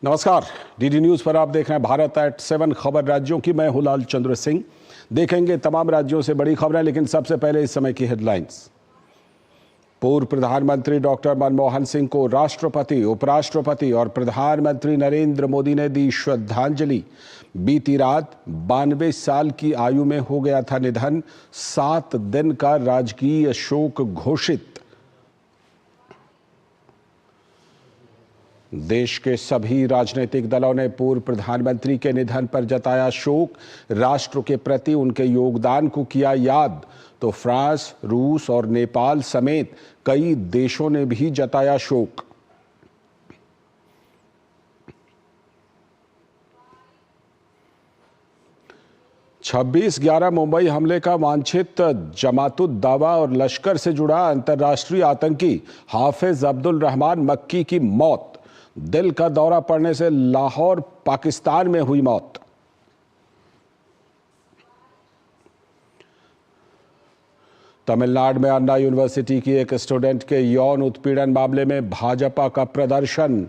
नमस्कार, DD news पर आप देख रहे हैं भारत एट 7 खबर राज्यों की। मैं हूं लाल चंद्र सिंह। देखेंगे तमाम राज्यों से बड़ी खबरें, लेकिन सबसे पहले इस समय की हेडलाइंस। पूर्व प्रधानमंत्री डॉक्टर मनमोहन सिंह को राष्ट्रपति, उपराष्ट्रपति और प्रधानमंत्री नरेंद्र मोदी ने दी श्रद्धांजलि। बीती रात 92 साल की आयु में हो गया था निधन। 7 दिन का राजकीय शोक घोषित। देश के सभी राजनीतिक दलों ने पूर्व प्रधानमंत्री के निधन पर जताया शोक। राष्ट्र के प्रति उनके योगदान को किया याद। तो फ्रांस, रूस और नेपाल समेत कई देशों ने भी जताया शोक। छब्बीस 11 मुंबई हमले का वांछित जमातुद्दावा और लश्कर से जुड़ा अंतर्राष्ट्रीय आतंकी हाफिज अब्दुल रहमान मक्की की मौत। दिल का दौरा पड़ने से लाहौर, पाकिस्तान में हुई मौत। तमिलनाडु में अन्ना यूनिवर्सिटी की एक स्टूडेंट के यौन उत्पीड़न मामले में भाजपा का प्रदर्शन।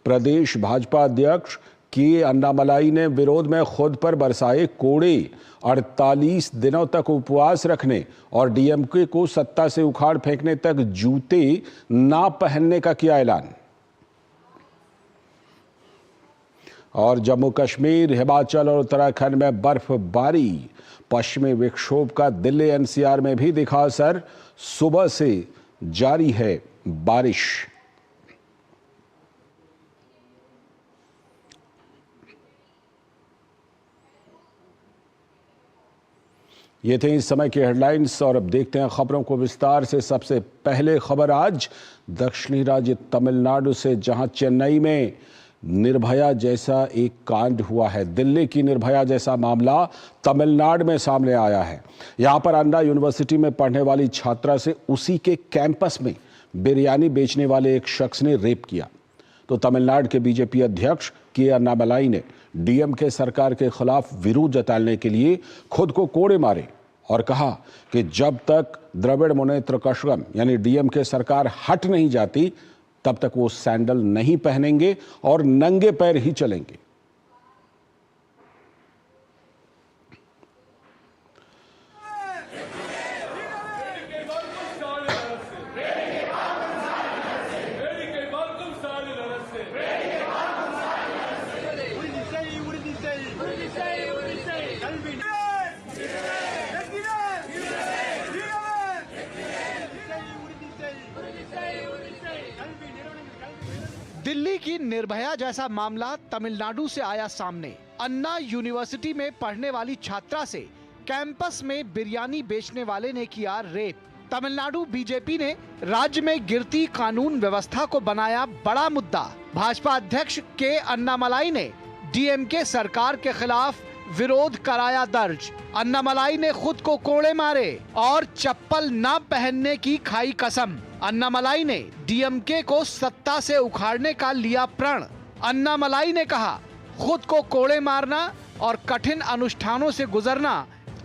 प्रदेश भाजपा अध्यक्ष के अन्नामलाई ने विरोध में खुद पर बरसाए कोड़े। 48 दिनों तक उपवास रखने और डीएमके को सत्ता से उखाड़ फेंकने तक जूते ना पहनने का किया ऐलान। और जम्मू कश्मीर, हिमाचल और उत्तराखंड में बर्फबारी। पश्चिमी विक्षोभ का दिल्ली एनसीआर में भी दिखा असर। सुबह से जारी है बारिश। ये थे इस समय की हेडलाइंस और अब देखते हैं खबरों को विस्तार से। सबसे पहले खबर आज दक्षिणी राज्य तमिलनाडु से, जहां चेन्नई में निर्भया जैसा एक कांड हुआ है। दिल्ली की निर्भया जैसा मामला तमिलनाडु में सामने आया है। यहां पर अन्ना यूनिवर्सिटी में पढ़ने वाली छात्रा से उसी के कैंपस में बिरयानी बेचने वाले एक शख्स ने रेप किया। तो तमिलनाडु के बीजेपी अध्यक्ष के अन्नामलाई ने डीएमके सरकार के खिलाफ विरोध जताने के लिए खुद को कोड़े मारे और कहा कि जब तक द्रविड़ मुनेत्र कषगम यानी डीएमके सरकार हट नहीं जाती, तब तक वो सैंडल नहीं पहनेंगे और नंगे पैर ही चलेंगे। दिल्ली की निर्भया जैसा मामला तमिलनाडु से आया सामने। अन्ना यूनिवर्सिटी में पढ़ने वाली छात्रा से कैंपस में बिरयानी बेचने वाले ने किया रेप। तमिलनाडु बीजेपी ने राज्य में गिरती कानून व्यवस्था को बनाया बड़ा मुद्दा। भाजपा अध्यक्ष के अन्नामलाई ने डीएमके सरकार के खिलाफ विरोध कराया दर्ज। अन्नामलाई ने खुद को कोड़े मारे और चप्पल न पहनने की खाई कसम। अन्नामलाई ने डीएमके को सत्ता से उखाड़ने का लिया प्रण। अन्नामलाई ने कहा, खुद को कोड़े मारना और कठिन अनुष्ठानों से गुजरना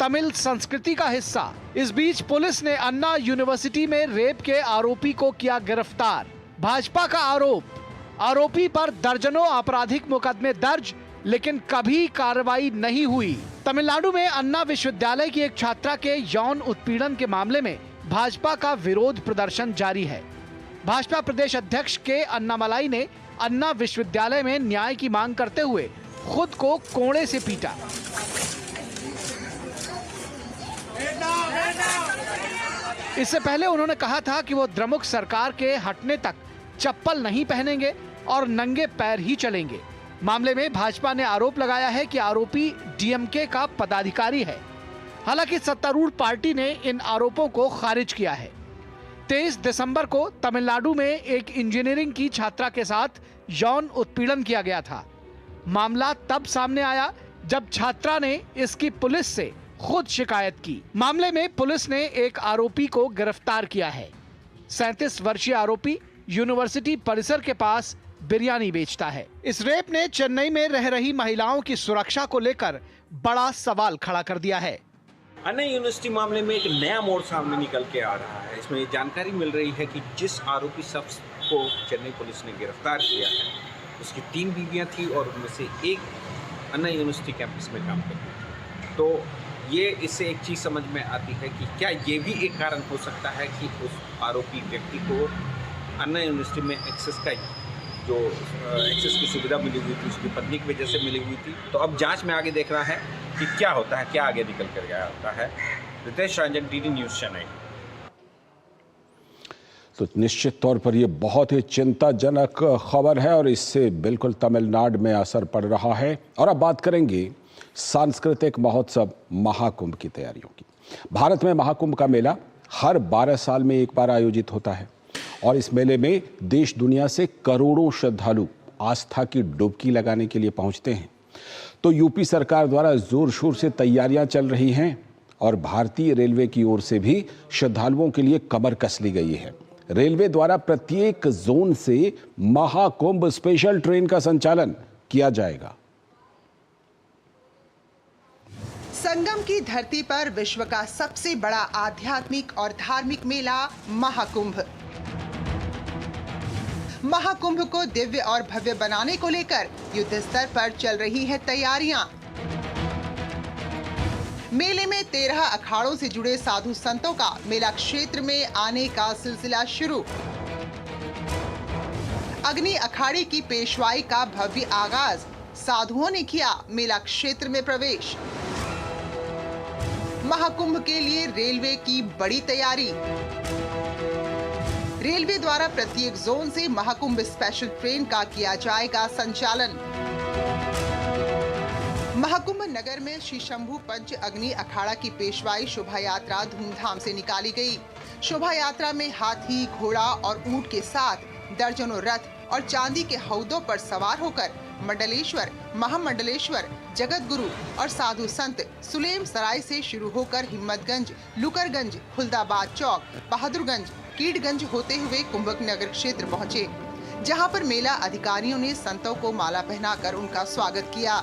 तमिल संस्कृति का हिस्सा। इस बीच पुलिस ने अन्ना यूनिवर्सिटी में रेप के आरोपी को किया गिरफ्तार। भाजपा का आरोपी पर दर्जनों आपराधिक मुकदमे दर्ज, लेकिन कभी कार्रवाई नहीं हुई। तमिलनाडु में अन्ना विश्वविद्यालय की एक छात्रा के यौन उत्पीड़न के मामले में भाजपा का विरोध प्रदर्शन जारी है। भाजपा प्रदेश अध्यक्ष के अन्नामलाई ने अन्ना विश्वविद्यालय में न्याय की मांग करते हुए खुद को कोड़े से पीटा। इससे पहले उन्होंने कहा था कि वो द्रमुक सरकार के हटने तक चप्पल नहीं पहनेंगे और नंगे पैर ही चलेंगे। मामले में भाजपा ने आरोप लगाया है कि आरोपी डीएमके का पदाधिकारी है। हालांकि सत्तारूढ़ पार्टी ने इन आरोपों को खारिज किया है। 23 दिसंबर को तमिलनाडु में एक इंजीनियरिंग की छात्रा के साथ यौन उत्पीड़न किया गया था। मामला तब सामने आया जब छात्रा ने इसकी पुलिस से खुद शिकायत की। मामले में पुलिस ने एक आरोपी को गिरफ्तार किया है। 37 वर्षीय आरोपी यूनिवर्सिटी परिसर के पास बिरयानी बेचता है। इस रेप ने चेन्नई में रह रही महिलाओं की सुरक्षा को लेकर बड़ा सवाल खड़ा कर दिया है। अन्ना यूनिवर्सिटी मामले में एक नया मोड़ सामने निकल के आ रहा है। इसमें जानकारी मिल रही है कि जिस आरोपी शख्स को चेन्नई पुलिस ने गिरफ्तार किया है, उसकी 3 बीवियाँ थी और उनमें से एक अन्ना यूनिवर्सिटी कैंपस में काम करती थी। तो ये इससे एक चीज़ समझ में आती है कि क्या ये भी एक कारण हो सकता है कि उस आरोपी व्यक्ति को अन्ना यूनिवर्सिटी में एक्सेस की सुविधा मिली हुई थी, उसकी पत्नी की वजह से मिली हुई थी। तो अब जांच में आगे देखना है कि क्या होता है, क्या आगे निकल कर गया होता है। Ritesh Ranjan, DD news, Chennai. तो निश्चित तौर पर यह बहुत ही चिंताजनक खबर है और इससे बिल्कुल तमिलनाडु में असर पड़ रहा है। और अब बात करेंगे सांस्कृतिक महोत्सव महाकुंभ की तैयारियों की। भारत में महाकुंभ का मेला हर 12 साल में एक बार आयोजित होता है और इस मेले में देश दुनिया से करोड़ों श्रद्धालु आस्था की डुबकी लगाने के लिए पहुंचते हैं। तो यूपी सरकार द्वारा जोर शोर से तैयारियां चल रही हैं और भारतीय रेलवे की ओर से भी श्रद्धालुओं के लिए कमर कस ली गई है। रेलवे द्वारा प्रत्येक जोन से महाकुंभ स्पेशल ट्रेन का संचालन किया जाएगा। संगम की धरती पर विश्व का सबसे बड़ा आध्यात्मिक और धार्मिक मेला महाकुंभ। महाकुंभ को दिव्य और भव्य बनाने को लेकर युद्ध स्तर पर चल रही है तैयारियां। मेले में 13 अखाड़ों से जुड़े साधु संतों का मेला क्षेत्र में आने का सिलसिला शुरू। अग्नि अखाड़े की पेशवाई का भव्य आगाज, साधुओं ने किया मेला क्षेत्र में प्रवेश। महाकुंभ के लिए रेलवे की बड़ी तैयारी। रेलवे द्वारा प्रत्येक जोन से महाकुंभ स्पेशल ट्रेन का किया जाएगा संचालन। महाकुंभ नगर में श्री शंभू पंच अग्नि अखाड़ा की पेशवाई शोभा यात्रा धूमधाम से निकाली गई। शोभा यात्रा में हाथी, घोड़ा और ऊंट के साथ दर्जनों रथ और चांदी के हौदों पर सवार होकर मंडलेश्वर, महामंडलेश्वर, जगत गुरु और साधु संत सुलेम सराय से शुरू होकर हिम्मतगंज, लुकरगंज, खुलदाबाद चौक, बहादुरगंज, कीटगंज होते हुए कुंभक नगर क्षेत्र पहुंचे, जहां पर मेला अधिकारियों ने संतों को माला पहनाकर उनका स्वागत किया।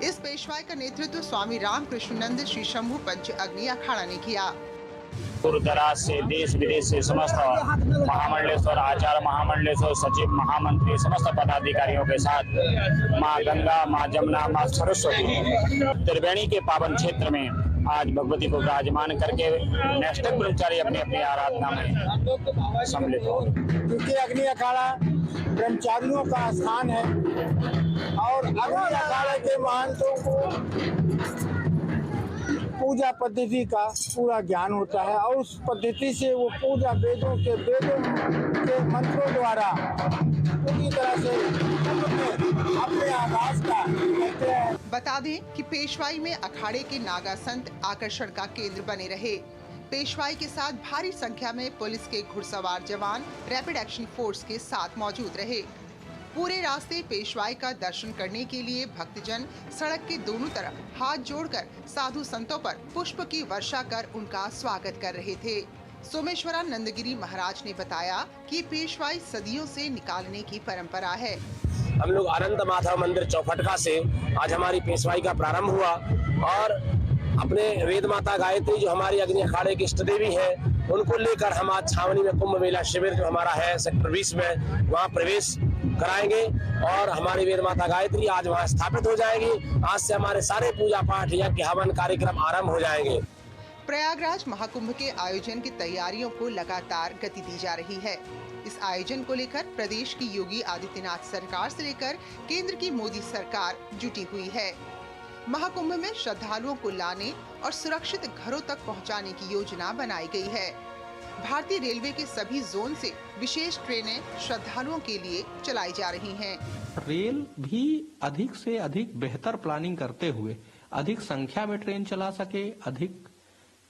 इस पेशवाई का नेतृत्व स्वामी रामकृष्णानंद श्री शंभू पंच अग्नि अखाड़ा ने किया। दूर दराज से, देश विदेश से समस्त महामंडलेश्वर, आचार्य महामंडलेश्वर, सचिव, महामंत्री, समस्त पदाधिकारियों के साथ माँ गंगा, माँ जमुना, माँ सरस्वती त्रिवेणी के पावन क्षेत्र में आज भगवती को विराजमान करके नेक्स्ट ब्रह्मचारी अपनी अपनी आराधना में सम्मिलित हो। क्योंकि अग्नि अखाड़ा ब्रह्मचारियों का स्थान है और अग्नि अखाड़े के महंतों को पूजा पद्धति का पूरा ज्ञान होता है और उस पद्धति से वो पूजा वेदों के मंत्रों द्वारा पूरी तरह से अपने आवाज का करते हैं। बता दें कि पेशवाई में अखाड़े के नागा संत आकर्षण का केंद्र बने रहे। पेशवाई के साथ भारी संख्या में पुलिस के घुड़सवार जवान रैपिड एक्शन फोर्स के साथ मौजूद रहे। पूरे रास्ते पेशवाई का दर्शन करने के लिए भक्तजन सड़क के दोनों तरफ हाथ जोड़कर साधु संतों पर पुष्प की वर्षा कर उनका स्वागत कर रहे थे। सोमेश्वरानंदगिरी महाराज ने बताया कि पेशवाई सदियों से निकालने की परंपरा है। हम लोग अनंत माधव मंदिर चौफटका से आज हमारी पेशवाई का प्रारंभ हुआ और अपने वेद माता गायत्री जो हमारी अग्नि अखाड़े की इष्ट देवी है उनको लेकर हम आज छावनी में कुंभ मेला शिविर जो हमारा है सेक्टर 20 में वहाँ प्रवेश कराएंगे और हमारी वेद माता गायत्री आज वहाँ स्थापित हो जाएगी। आज से हमारे सारे पूजा पाठ यज्ञ हवन कार्यक्रम आरंभ हो जाएंगे। प्रयागराज महाकुंभ के आयोजन की तैयारियों को लगातार गति दी जा रही है। इस आयोजन को लेकर प्रदेश की योगी आदित्यनाथ सरकार से लेकर केंद्र की मोदी सरकार जुटी हुई है। महाकुंभ में श्रद्धालुओं को लाने और सुरक्षित घरों तक पहुंचाने की योजना बनाई गई है। भारतीय रेलवे के सभी जोन से विशेष ट्रेनें श्रद्धालुओं के लिए चलाई जा रही हैं। रेल भी अधिक से अधिक बेहतर प्लानिंग करते हुए अधिक संख्या में ट्रेन चला सके, अधिक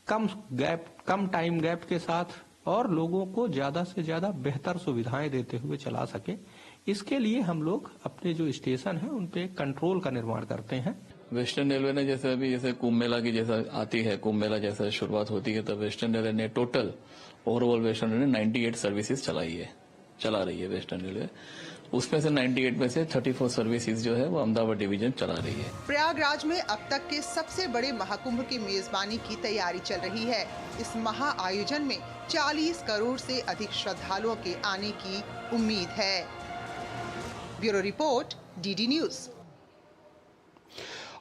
कम टाइम गैप के साथ और लोगों को ज्यादा से ज्यादा बेहतर सुविधाएं देते हुए चला सके, इसके लिए हम लोग अपने जो स्टेशन है उन पे कंट्रोल का निर्माण करते हैं। वेस्टर्न रेलवे ने जैसे कुंभ मेला की जैसा आती है, कुंभ मेला जैसा शुरुआत होती है, तब वेस्टर्न रेलवे ने टोटल ओवरऑल वेस्टर्न रेलवे ने 98 सर्विसेज चला रही है वेस्टर्न रेलवे। उसमें से 98 में से 34 सर्विसेज जो है वो अहमदाबाद डिवीजन चला रही है। प्रयागराज में अब तक के सबसे बड़े महाकुंभ की मेजबानी की तैयारी चल रही है। इस महा आयोजन में 40 करोड़ से अधिक श्रद्धालुओं के आने की उम्मीद है। Bureau report, DD news.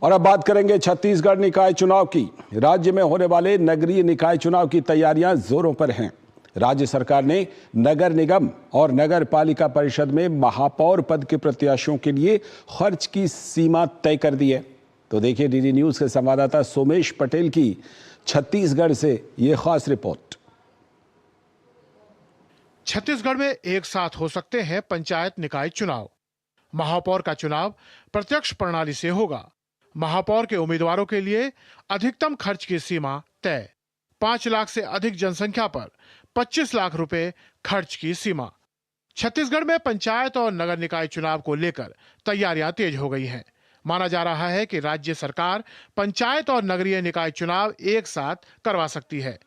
और अब बात करेंगे छत्तीसगढ़ निकाय चुनाव की। राज्य में होने वाले नगरीय निकाय चुनाव की तैयारियां जोरों पर हैं। राज्य सरकार ने नगर निगम और नगर पालिका परिषद में महापौर पद के प्रत्याशियों के लिए खर्च की सीमा तय कर दी है। तो देखिए डीडी न्यूज के संवाददाता सोमेश पटेल की छत्तीसगढ़ से ये खास रिपोर्ट। छत्तीसगढ़ में एक साथ हो सकते हैं पंचायत निकाय चुनाव। महापौर का चुनाव प्रत्यक्ष प्रणाली से होगा। महापौर के उम्मीदवारों के लिए अधिकतम खर्च की सीमा तय। 5 लाख से अधिक जनसंख्या पर 25 लाख रुपए खर्च की सीमा। छत्तीसगढ़ में पंचायत और नगर निकाय चुनाव को लेकर तैयारियां तेज हो गई हैं। माना जा रहा है कि राज्य सरकार पंचायत और नगरीय निकाय चुनाव एक साथ करवा सकती है।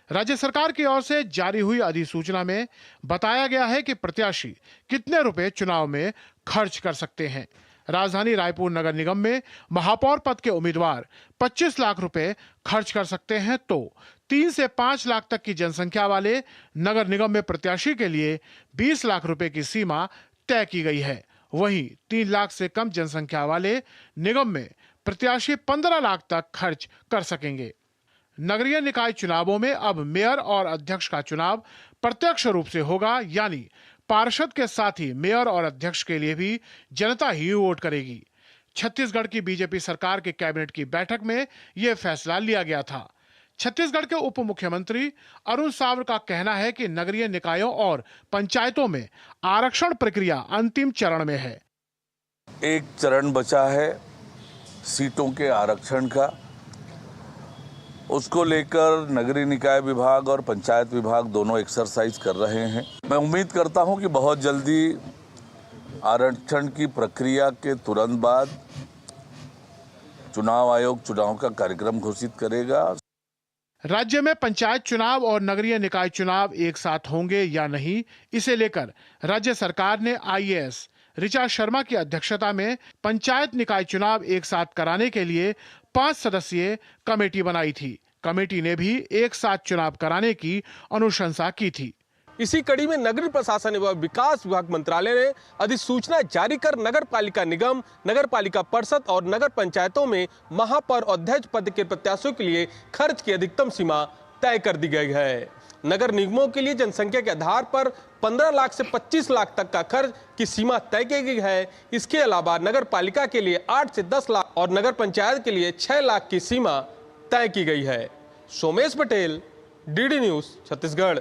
राज्य सरकार की ओर से जारी हुई अधिसूचना में बताया गया है कि प्रत्याशी कितने रुपए चुनाव में खर्च कर सकते हैं। राजधानी रायपुर नगर निगम में महापौर पद के उम्मीदवार 25 लाख रुपए खर्च कर सकते हैं, तो 3 से 5 लाख तक की जनसंख्या वाले नगर निगम में प्रत्याशी के लिए 20 लाख रुपए की सीमा तय की गई है। वहीं 3 लाख से कम जनसंख्या वाले निगम में प्रत्याशी 15 लाख तक खर्च कर सकेंगे। नगरीय निकाय चुनावों में अब मेयर और अध्यक्ष का चुनाव प्रत्यक्ष रूप से होगा, यानी पार्षद के साथ ही मेयर और अध्यक्ष के लिए भी जनता ही वोट करेगी। छत्तीसगढ़ की बीजेपी सरकार के कैबिनेट की बैठक में यह फैसला लिया गया था। छत्तीसगढ़ के उप मुख्यमंत्री अरुण साव का कहना है कि नगरीय निकायों और पंचायतों में आरक्षण प्रक्रिया अंतिम चरण में है। एक चरण बचा है सीटों के आरक्षण का। उसको लेकर नगरीय निकाय विभाग और पंचायत विभाग दोनों एक्सरसाइज कर रहे हैं। मैं उम्मीद करता हूं कि बहुत जल्दी आरक्षण की प्रक्रिया के तुरंत बाद चुनाव आयोग चुनाव का कार्यक्रम घोषित करेगा। राज्य में पंचायत चुनाव और नगरीय निकाय चुनाव एक साथ होंगे या नहीं, इसे लेकर राज्य सरकार ने आईएएस ऋचा शर्मा की अध्यक्षता में पंचायत निकाय चुनाव एक साथ कराने के लिए 5 सदस्यीय कमेटी बनाई थी। कमेटी ने भी एक साथ चुनाव कराने की अनुशंसा की थी। इसी कड़ी में नगरीय प्रशासन एवं विकास विभाग मंत्रालय ने अधिसूचना जारी कर नगर पालिका निगम, नगर पालिका परिषद और नगर पंचायतों में महापौर अध्यक्ष पद के प्रत्याशियों के लिए खर्च की अधिकतम सीमा तय कर दी गई है। नगर निगमों के लिए जनसंख्या के आधार पर 15 लाख से 25 लाख तक का खर्च की सीमा तय की गई है। इसके अलावा नगर पालिका के लिए 8 से 10 लाख और नगर पंचायत के लिए 6 लाख की सीमा तय की गई है। Somesh Patel, DD news, Chhattisgarh.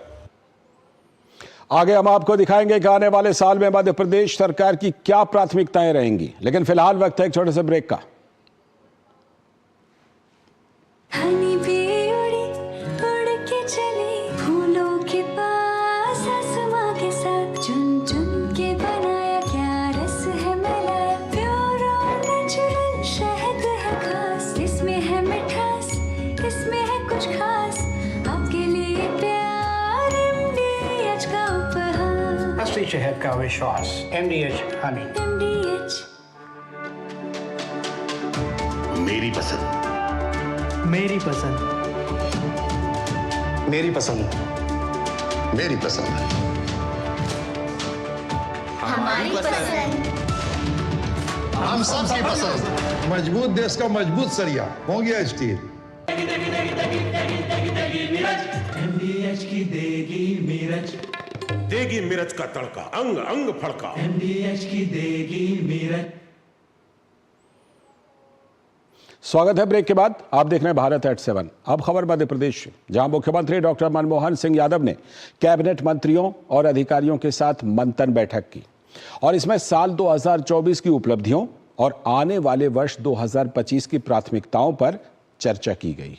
आगे हम आपको दिखाएंगे कि आने वाले साल में मध्य प्रदेश सरकार की क्या प्राथमिकताएं रहेंगी, लेकिन फिलहाल वक्त है एक छोटे से ब्रेक का। शहद का विश्वास, MDH हनी। मेरी पसंद, मेरी पसंद, मेरी पसंद, मेरी पसंद, हमारी पसंद, हम सबकी पसंद। मजबूत देश का मजबूत सरिया हो गया स्टील। MDH की देगी मिर्च, देगी मिर्च का तड़का, अंग अंग फड़का। MDH की देगी मिर्च। स्वागत है ब्रेक के बाद। आप देख रहे हैं भारत एट 7। अब खबर मध्य प्रदेश से, जहां मुख्यमंत्री डॉक्टर मनमोहन सिंह यादव ने कैबिनेट मंत्रियों और अधिकारियों के साथ मंथन बैठक की और इसमें साल 2024 की उपलब्धियों और आने वाले वर्ष 2025 की प्राथमिकताओं पर चर्चा की गई।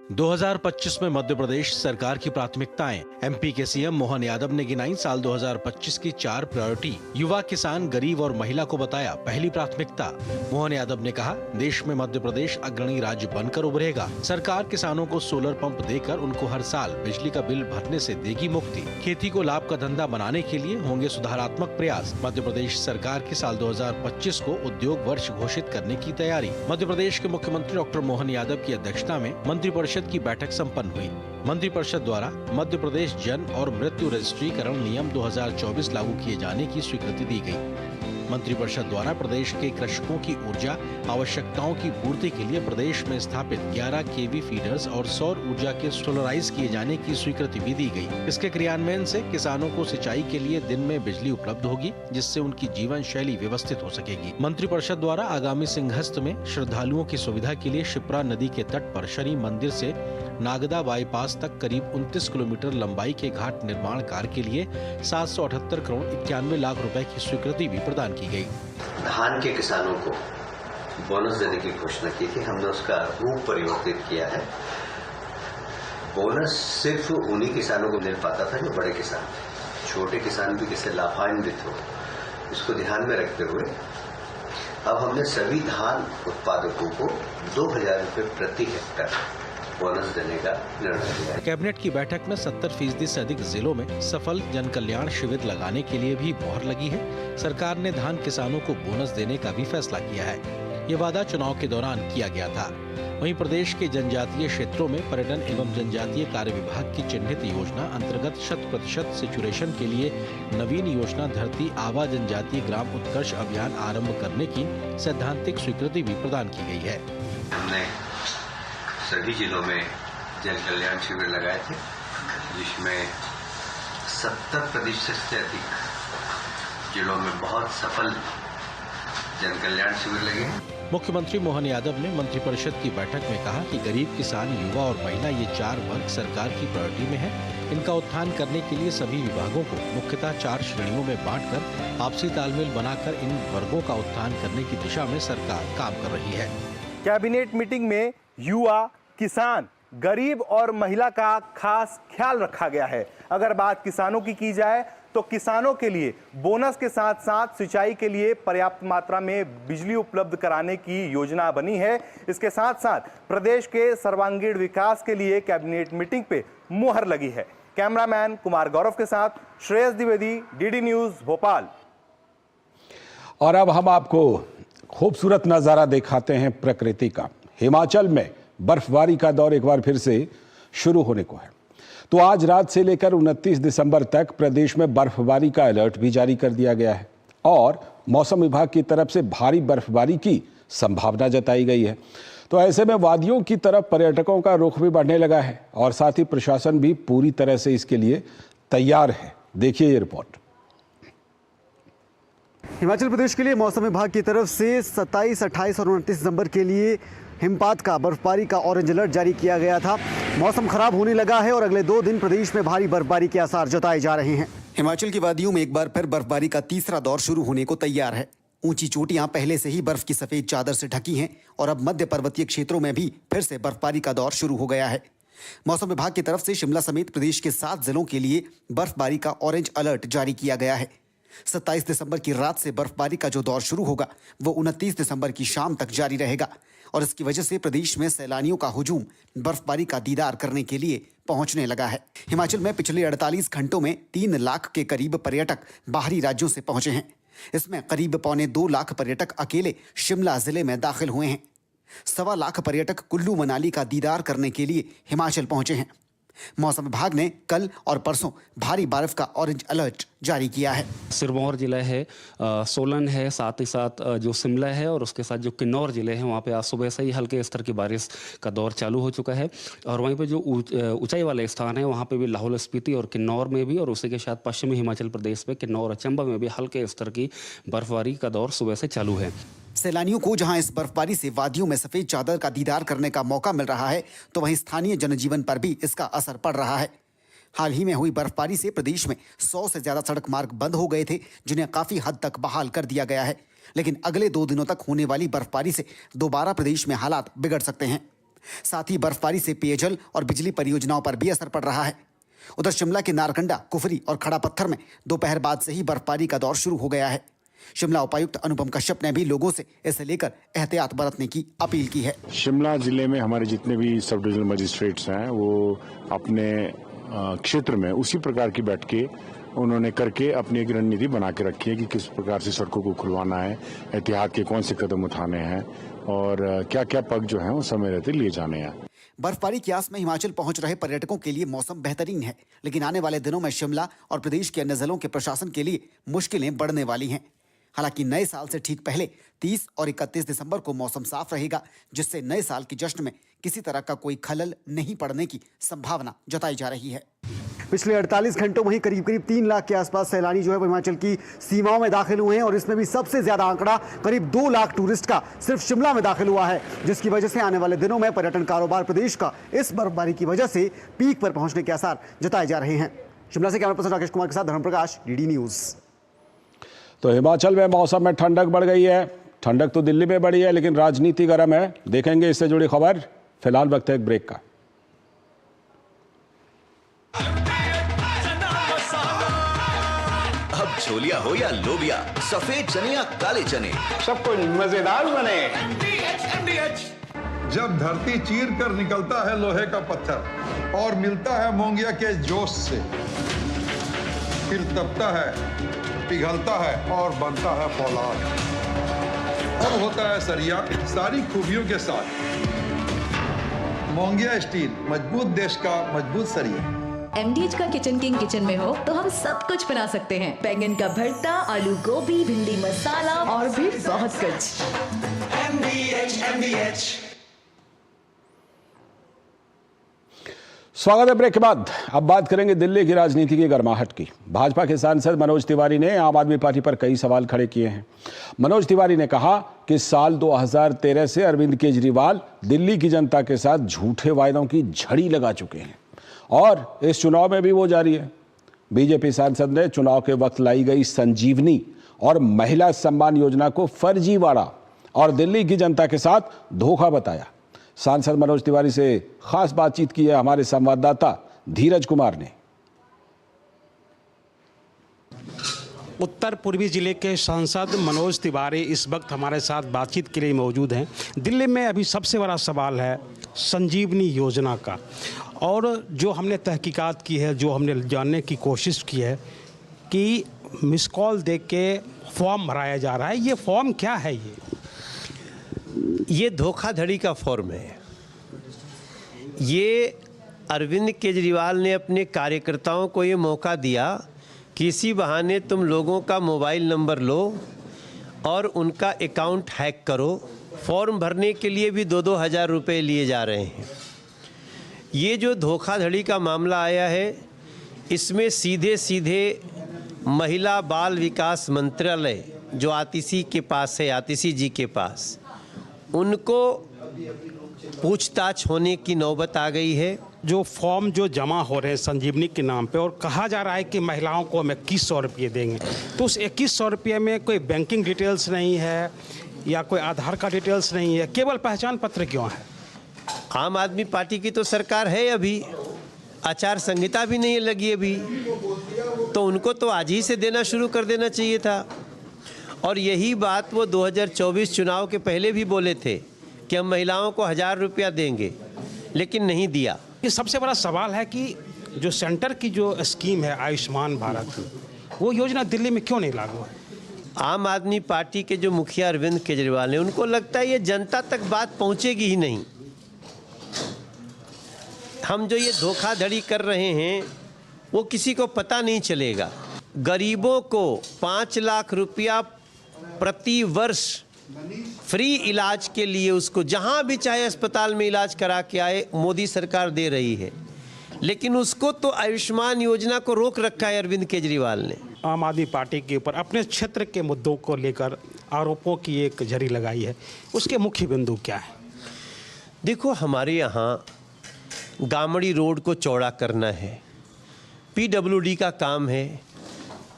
2025 में मध्य प्रदेश सरकार की प्राथमिकताएं एमपी के सीएम मोहन यादव ने गिनाई। साल 2025 की 4 प्रायोरिटी। युवा, किसान, गरीब और महिला को बताया पहली प्राथमिकता। मोहन यादव ने कहा, देश में मध्य प्रदेश अग्रणी राज्य बनकर उभरेगा। सरकार किसानों को सोलर पंप देकर उनको हर साल बिजली का बिल भरने से देगी मुक्ति। खेती को लाभ का धंधा बनाने के लिए होंगे सुधारात्मक प्रयास। मध्य प्रदेश सरकार की साल 2025 को उद्योग वर्ष घोषित करने की तैयारी। मध्य प्रदेश के मुख्यमंत्री डॉक्टर मोहन यादव की अध्यक्षता में मंत्रिपरिषद मंत्रिपरिषद की बैठक संपन्न हुई। मंत्रिपरिषद द्वारा मध्य प्रदेश जन और मृत्यु रजिस्ट्रीकरण नियम 2024 लागू किए जाने की स्वीकृति दी गई। मंत्रिपरिषद द्वारा प्रदेश के कृषकों की ऊर्जा आवश्यकताओं की पूर्ति के लिए प्रदेश में स्थापित 11 केवी फीडर्स और सौर ऊर्जा के सोलराइज किए जाने की स्वीकृति भी दी गई। इसके क्रियान्वयन से किसानों को सिंचाई के लिए दिन में बिजली उपलब्ध होगी, जिससे उनकी जीवन शैली व्यवस्थित हो सकेगी। मंत्रिपरिषद द्वारा आगामी सिंहस्थ में श्रद्धालुओं की सुविधा के लिए शिप्रा नदी के तट पर शनि मंदिर से नागदा बाईपास तक करीब 29 किलोमीटर लंबाई के घाट निर्माण कार्य के लिए 778 करोड़ 91 लाख रुपए की स्वीकृति भी प्रदान की गई। धान के किसानों को बोनस देने की घोषणा की थी, हमने उसका रूप परिवर्तित किया है। बोनस सिर्फ उन्हीं किसानों को मिल पाता था जो बड़े किसान थे, छोटे किसान भी किससे लाभान्वित हो, इसको ध्यान में रखते हुए अब हमने सभी धान उत्पादकों को 2000 रुपये प्रति हेक्टेयर बोनस देने का निर्णय लिया है। कैबिनेट की बैठक में 70% से अधिक जिलों में सफल जन कल्याण शिविर लगाने के लिए भी मोहर लगी है। सरकार ने धान किसानों को बोनस देने का भी फैसला किया है। ये वादा चुनाव के दौरान किया गया था। वहीं प्रदेश के जनजातीय क्षेत्रों में पर्यटन एवं जनजातीय कार्य विभाग की चिन्हित योजना अंतर्गत 100% सेचुरेशन के लिए नवीन योजना धरती आबा जनजातीय ग्राम उत्कर्ष अभियान आरंभ करने की सैद्धांतिक स्वीकृति भी प्रदान की गई है। हमने सभी जिलों में जन कल्याण शिविर लगाए थे, जिसमें 70% से अधिक जिलों में बहुत सफल जन कल्याण शिविर लगे हैं। मुख्यमंत्री मोहन यादव ने मंत्रिपरिषद की बैठक में कहा कि गरीब किसान, युवा और महिला ये 4 वर्ग सरकार की प्रायोरिटी में है। इनका उत्थान करने के लिए सभी विभागों को मुख्यतः 4 श्रेणियों में बांटकर आपसी तालमेल बनाकर इन वर्गों का उत्थान करने की दिशा में सरकार काम कर रही है। कैबिनेट मीटिंग में युवा, किसान, गरीब और महिला का खास ख्याल रखा गया है। अगर बात किसानों की जाए तो किसानों के लिए बोनस के साथ साथ सिंचाई के लिए पर्याप्त मात्रा में बिजली उपलब्ध कराने की योजना बनी है। इसके साथ साथ प्रदेश के सर्वांगीण विकास के लिए कैबिनेट मीटिंग पे मुहर लगी है। कैमरामैन कुमार गौरव के साथ श्रेयस द्विवेदी, डीडी न्यूज, भोपाल। और अब हम आपको खूबसूरत नजारा दिखाते हैं प्रकृति का। हिमाचल में बर्फबारी का दौर एक बार फिर से शुरू होने को है। तो आज रात से लेकर 29 दिसंबर तक प्रदेश में बर्फबारी का अलर्ट भी जारी कर दिया गया है और मौसम विभाग की तरफ से भारी बर्फबारी की संभावना जताई गई है। तो ऐसे में वादियों की तरफ पर्यटकों का रुख भी बढ़ने लगा है और साथ ही प्रशासन भी पूरी तरह से इसके लिए तैयार है। देखिए ये रिपोर्ट। हिमाचल प्रदेश के लिए मौसम विभाग की तरफ से 27, 28 और 29 दिसंबर के लिए हिमपात का, बर्फबारी का ऑरेंज अलर्ट जारी किया गया था। मौसम खराब होने लगा है और अगले 2 दिन प्रदेश में भारी बर्फबारी के आसार जताए जा रहे हैं। हिमाचल की वादियों में एक बार फिर बर्फबारी का तीसरा दौर शुरू होने को तैयार है। ऊंची चोटियां पहले से ही बर्फ की सफेद चादर से ढकी हैं और अब मध्य पर्वतीय क्षेत्रों में भी फिर से बर्फबारी का दौर शुरू हो गया है। मौसम विभाग की तरफ से शिमला समेत प्रदेश के 7 जिलों के लिए बर्फबारी का ऑरेंज अलर्ट जारी किया गया है। 27 दिसंबर की रात से बर्फबारी का जो दौर शुरू होगा वो 29 दिसंबर की शाम तक जारी रहेगा और इसकी वजह से प्रदेश में सैलानियों का हुजूम बर्फबारी का दीदार करने के लिए पहुंचने लगा है। हिमाचल में पिछले 48 घंटों में 3 लाख के करीब पर्यटक बाहरी राज्यों से पहुंचे हैं। इसमें करीब 1.25 लाख पर्यटक अकेले शिमला जिले में दाखिल हुए हैं। 1.25 लाख पर्यटक कुल्लू मनाली का दीदार करने के लिए हिमाचल पहुंचे हैं। मौसम विभाग ने कल और परसों भारी बारिश का ऑरेंज अलर्ट जारी किया है। सिरमौर जिला है, सोलन है, साथ ही साथ जो शिमला है और उसके साथ जो किन्नौर जिले हैं वहाँ पे आज सुबह से ही हल्के स्तर की बारिश का दौर चालू हो चुका है और वहीं पे जो ऊंचाई वाले स्थान है वहाँ पे भी लाहौल स्पीति और किन्नौर में भी और उसी के साथ पश्चिमी हिमाचल प्रदेश में किन्नौर और चंबा में भी हल्के स्तर की बर्फबारी का दौर सुबह से चालू है। सैलानियों को जहां इस बर्फबारी से वादियों में सफेद चादर का दीदार करने का मौका मिल रहा है तो वहीं स्थानीय जनजीवन पर भी इसका असर पड़ रहा है। हाल ही में हुई बर्फबारी से प्रदेश में 100 से ज्यादा सड़क मार्ग बंद हो गए थे, जिन्हें काफी हद तक बहाल कर दिया गया है। लेकिन अगले 2 दिनों तक होने वाली बर्फबारी से दोबारा प्रदेश में हालात बिगड़ सकते हैं। साथ ही बर्फबारी से पेयजल और बिजली परियोजनाओं पर भी असर पड़ रहा है। उधर शिमला के नारकंडा, कुफरी और खड़ा पत्थर में दोपहर बाद से ही बर्फबारी का दौर शुरू हो गया है। शिमला उपायुक्त अनुपम कश्यप ने भी लोगों से इसे लेकर एहतियात बरतने की अपील की है। शिमला जिले में हमारे जितने भी सब डिविजनल मजिस्ट्रेट्स हैं वो अपने क्षेत्र में उसी प्रकार की बैठकें उन्होंने करके अपनी एक रणनीति बना के रखी है कि किस प्रकार से सड़कों को खुलवाना है, एहतियात के कौन से कदम उठाने हैं और क्या क्या पग जो हैं वो समय रहते लिए जाने हैं। बर्फबारी की आस में हिमाचल पहुंच रहे पर्यटकों के लिए मौसम बेहतरीन है, लेकिन आने वाले दिनों में शिमला और प्रदेश के अन्य जिलों के प्रशासन के लिए मुश्किलें बढ़ने वाली हैं। हालांकि नए साल से ठीक पहले 30 और 31 दिसंबर को मौसम साफ रहेगा, जिससे नए साल के जश्न में किसी तरह का कोई खलल नहीं पड़ने की संभावना जताई जा रही है। पिछले 48 घंटों में ही करीब 3 लाख के आसपास सैलानी जो है वो हिमाचल की सीमाओं में दाखिल हुए हैं और इसमें भी सबसे ज्यादा आंकड़ा करीब 2 लाख टूरिस्ट का सिर्फ शिमला में दाखिल हुआ है, जिसकी वजह से आने वाले दिनों में पर्यटन कारोबार प्रदेश का इस बर्फबारी की वजह से पीक पर पहुंचने के आसार जताए जा रहे हैं। शिमला से कैमरा पर्सन राकेश कुमार के साथ धर्म प्रकाश, डीडी न्यूज। तो हिमाचल में मौसम में ठंडक बढ़ गई है। ठंडक तो दिल्ली में बढ़ी है, लेकिन राजनीति गर्म है। देखेंगे इससे जुड़ी खबर। फिलहाल वक्त है एक ब्रेक का। अब छोलिया हो या लोबिया, सफेद चने या काले चने, सब कुछ मजेदार बने। जब धरती चीर कर निकलता है लोहे का पत्थर और मिलता है मोंगिया के जोश से, फिर तपता है, पिघलता है और बनता है फौलाद। अब होता है सरिया सारी खूबियों के साथ। मोंगिया स्टील, मजबूत देश का मजबूत सरिया। MDH का किचन किंग किचन में हो तो हम सब कुछ बना सकते हैं। बैंगन का भरता, आलू गोभी, भिंडी मसाला और भी बहुत कुछ। MDH। स्वागत है ब्रेक के बाद। अब बात करेंगे दिल्ली की राजनीति की गर्माहट की। भाजपा के सांसद मनोज तिवारी ने आम आदमी पार्टी पर कई सवाल खड़े किए हैं। मनोज तिवारी ने कहा कि साल 2013 से अरविंद केजरीवाल दिल्ली की जनता के साथ झूठे वायदों की झड़ी लगा चुके हैं और इस चुनाव में भी वो जारी है। बीजेपी सांसद ने चुनाव के वक्त लाई गई संजीवनी और महिला सम्मान योजना को फर्जीवाड़ा और दिल्ली की जनता के साथ धोखा बताया। सांसद मनोज तिवारी से खास बातचीत की है हमारे संवाददाता धीरज कुमार ने। उत्तर पूर्वी जिले के सांसद मनोज तिवारी इस वक्त हमारे साथ बातचीत के लिए मौजूद हैं। दिल्ली में अभी सबसे बड़ा सवाल है संजीवनी योजना का, और जो हमने तहकीकात की है, जो हमने जानने की कोशिश की है कि मिस कॉल देख के फॉर्म भराया जा रहा है। ये फॉर्म क्या है? ये धोखाधड़ी का फॉर्म है। ये अरविंद केजरीवाल ने अपने कार्यकर्ताओं को ये मौका दिया कि इसी बहाने तुम लोगों का मोबाइल नंबर लो और उनका अकाउंट हैक करो। फॉर्म भरने के लिए भी 2-2 हज़ार रुपये लिए जा रहे हैं। ये जो धोखाधड़ी का मामला आया है, इसमें सीधे सीधे महिला बाल विकास मंत्रालय जो आतिशी के पास है, आतिशी जी के पास, उनको पूछताछ होने की नौबत आ गई है। जो फॉर्म जो जमा हो रहे हैं संजीवनी के नाम पे, और कहा जा रहा है कि महिलाओं को हम 2100 रुपये देंगे, तो उस 2100 रुपये में कोई बैंकिंग डिटेल्स नहीं है या कोई आधार का डिटेल्स नहीं है, केवल पहचान पत्र क्यों है? आम आदमी पार्टी की तो सरकार है, अभी आचार संहिता भी नहीं लगी अभी, तो उनको तो आज ही से देना शुरू कर देना चाहिए था। और यही बात वो 2024 चुनाव के पहले भी बोले थे कि हम महिलाओं को 1000 रुपया देंगे, लेकिन नहीं दिया। ये सबसे बड़ा सवाल है कि जो सेंटर की जो स्कीम है आयुष्मान भारत, वो योजना दिल्ली में क्यों नहीं लागू है? आम आदमी पार्टी के जो मुखिया अरविंद केजरीवाल हैं, उनको लगता है ये जनता तक बात पहुंचेगी ही नहीं। हम जो ये धोखाधड़ी कर रहे हैं वो किसी को पता नहीं चलेगा। गरीबों को 5 लाख रुपया प्रति वर्ष फ्री इलाज के लिए, उसको जहां भी चाहे अस्पताल में इलाज करा के आए, मोदी सरकार दे रही है, लेकिन उसको तो आयुष्मान योजना को रोक रखा है अरविंद केजरीवाल ने। आम आदमी पार्टी के ऊपर अपने क्षेत्र के मुद्दों को लेकर आरोपों की एक झड़ी लगाई है, उसके मुख्य बिंदु क्या है? देखो, हमारे यहाँ गामड़ी रोड को चौड़ा करना है, PWD का काम है,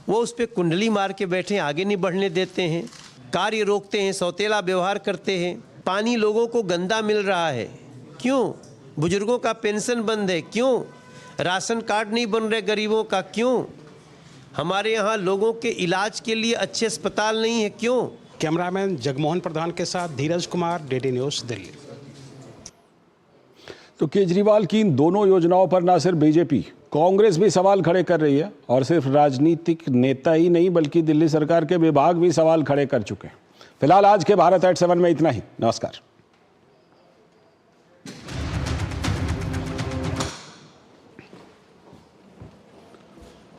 वो उस पर कुंडली मार के बैठे, आगे नहीं बढ़ने देते हैं, कार्य रोकते हैं, सौतेला व्यवहार करते हैं। पानी लोगों को गंदा मिल रहा है, क्यों? बुजुर्गों का पेंशन बंद है, क्यों? राशन कार्ड नहीं बन रहे गरीबों का, क्यों? हमारे यहाँ लोगों के इलाज के लिए अच्छे अस्पताल नहीं है, क्यों? कैमरामैन जगमोहन प्रधान के साथ धीरज कुमार, डीडी न्यूज़, दिल्ली। तो केजरीवाल की इन दोनों योजनाओं पर न सिर्फ बीजेपी, कांग्रेस भी सवाल खड़े कर रही है, और सिर्फ राजनीतिक नेता ही नहीं बल्कि दिल्ली सरकार के विभाग भी सवाल खड़े कर चुके हैं। फिलहाल आज के भारत@7 में इतना ही। नमस्कार।